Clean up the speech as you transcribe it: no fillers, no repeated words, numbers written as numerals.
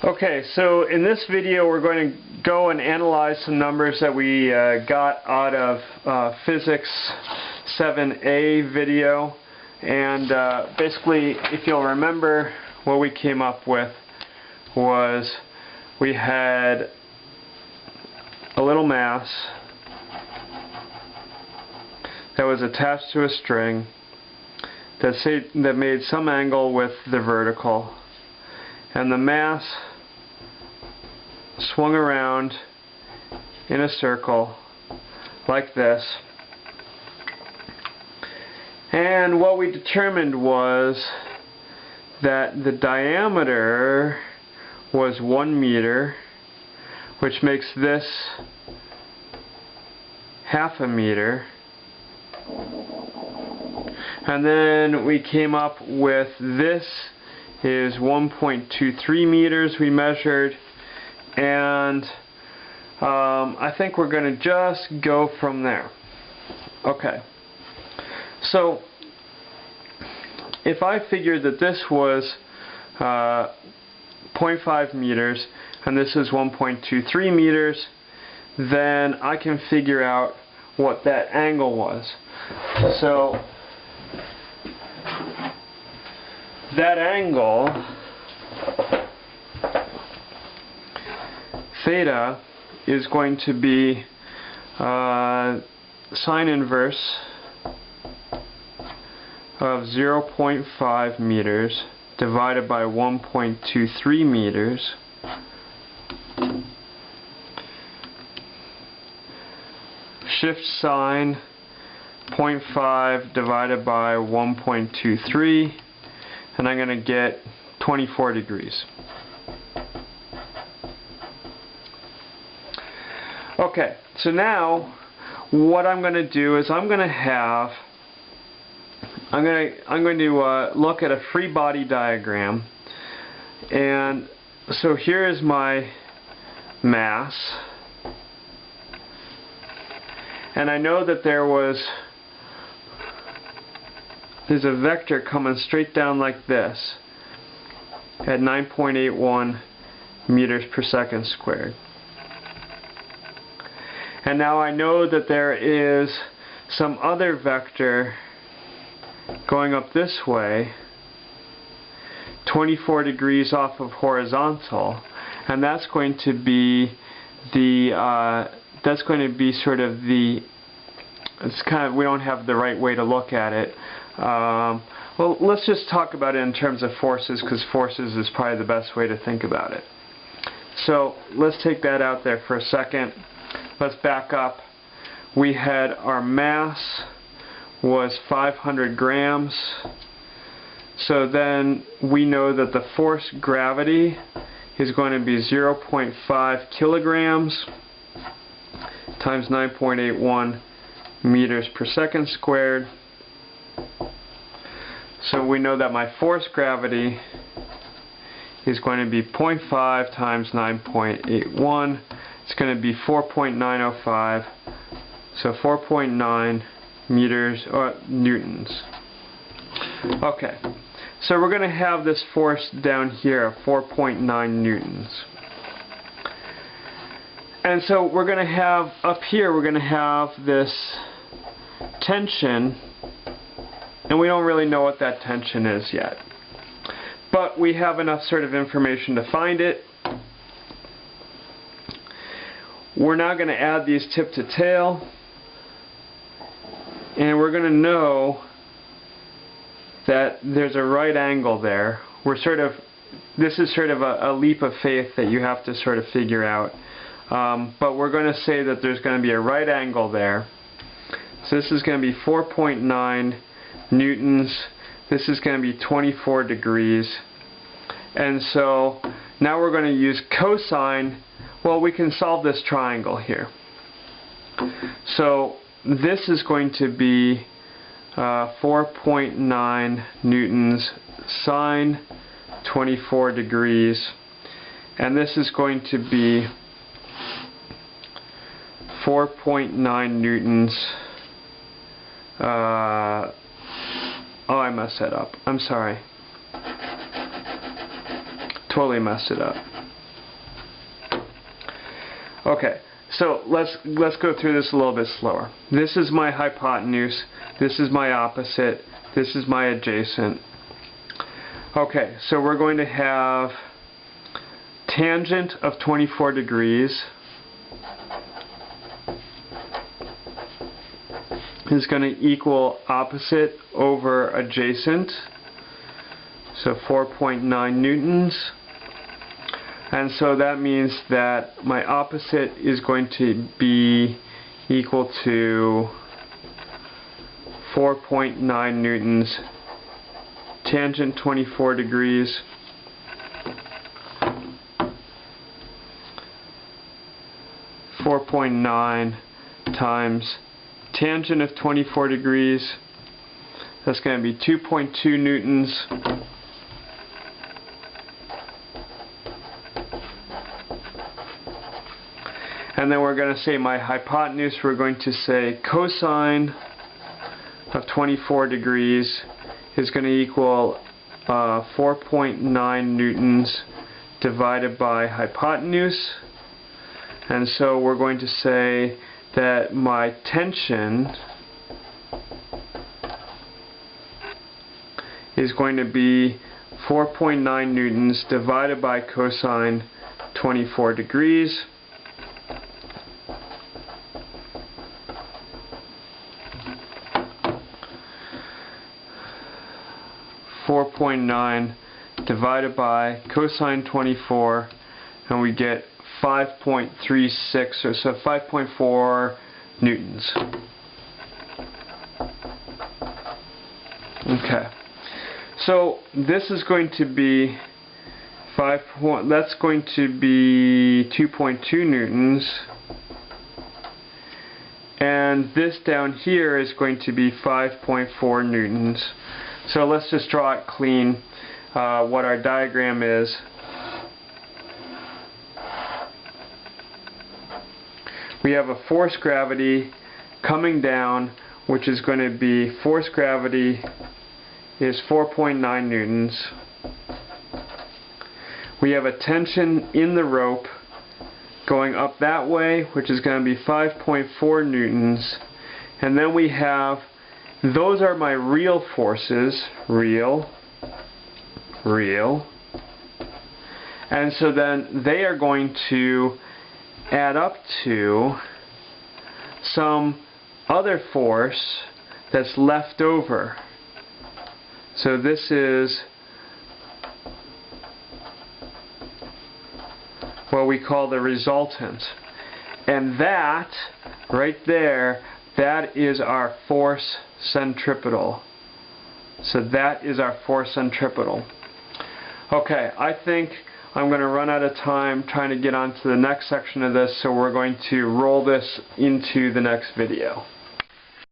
Okay, so in this video we're going to go and analyze some numbers that we got out of Physics 7a video, and basically, if you'll remember, what we came up with was we had a little mass that was attached to a string that made some angle with the vertical, and the mass swung around in a circle like this. And what we determined was that the diameter was 1 meter, which makes this half a meter. And then we came up with this is 1.23 meters we measured, and I think we're going to just go from there. Okay, so if I figured that this was 0.5 meters and this is 1.23 meters, then I can figure out what that angle was. So that angle, theta, is going to be sine inverse of 0.5 meters divided by 1.23 meters shift sine 0.5 divided by 1.23, and I'm going to get 24 degrees. Okay, so now what I'm going to do is I'm going to look at a free body diagram, and so here is my mass, and I know that there's a vector coming straight down like this at 9.81 meters per second squared. And now I know that there is some other vector going up this way 24 degrees off of horizontal, and that's going to be the it's kind of, we don't have the right way to look at it. Well, let's just talk about it in terms of forces, because forces is probably the best way to think about it. So let's take that out there for a second. Let's back up. We had our mass was 500 grams. So then we know that the force gravity is going to be 0.5 kilograms times 9.81 meters per second squared. So we know that my force gravity is going to be 0.5 times 9.81. It's going to be 4.905. So 4.9 meters or newtons. Okay, so we're going to have this force down here of 4.9 newtons. And so we're going to have up here, we're going to have this tension, and we don't really know what that tension is yet. But we have enough sort of information to find it. We're now going to add these tip to tail, and we're going to know that there's a right angle there. This is sort of a leap of faith that you have to sort of figure out. But we're going to say that there's going to be a right angle there. So this is going to be 4.9 newtons. This is going to be 24 degrees. And so now we're going to use cosine. Well, we can solve this triangle here. So this is going to be 4.9 newtons sine 24 degrees. And this is going to be 4.9 newtons. Oh, I messed that up. I'm sorry. Totally messed it up. Okay, so let's go through this a little bit slower. This is my hypotenuse, this is my opposite, this is my adjacent. Okay, so we're going to have tangent of 24 degrees is going to equal opposite over adjacent, so 4.9 newtons. And so that means that my opposite is going to be equal to 4.9 newtons. Tangent 24 degrees .9 times tangent of 24 degrees, that's going to be 2.2 newtons. And then we're going to say my hypotenuse, we're going to say cosine of 24 degrees is going to equal 4.9 newtons divided by hypotenuse. And so we're going to say that my tension is going to be 4.9 newtons divided by cosine 24 degrees. .9 divided by cosine 24, and we get 5.36, or so 5.4 newtons. Okay, so this is going to be that's going to be 2.2 newtons, and this down here is going to be 5.4 newtons. So let's just draw it clean, what our diagram is. We have a force gravity coming down, which is going to be, force gravity is 4.9 newtons. We have a tension in the rope going up that way, which is going to be 5.4 newtons. And then we have, those are my real forces, real. And so then they are going to add up to some other force that's left over. So this is what we call the resultant. And that, right there, that is our force centripetal. So that is our force centripetal. Okay, I think I'm going to run out of time trying to get on to the next section of this, so we're going to roll this into the next video.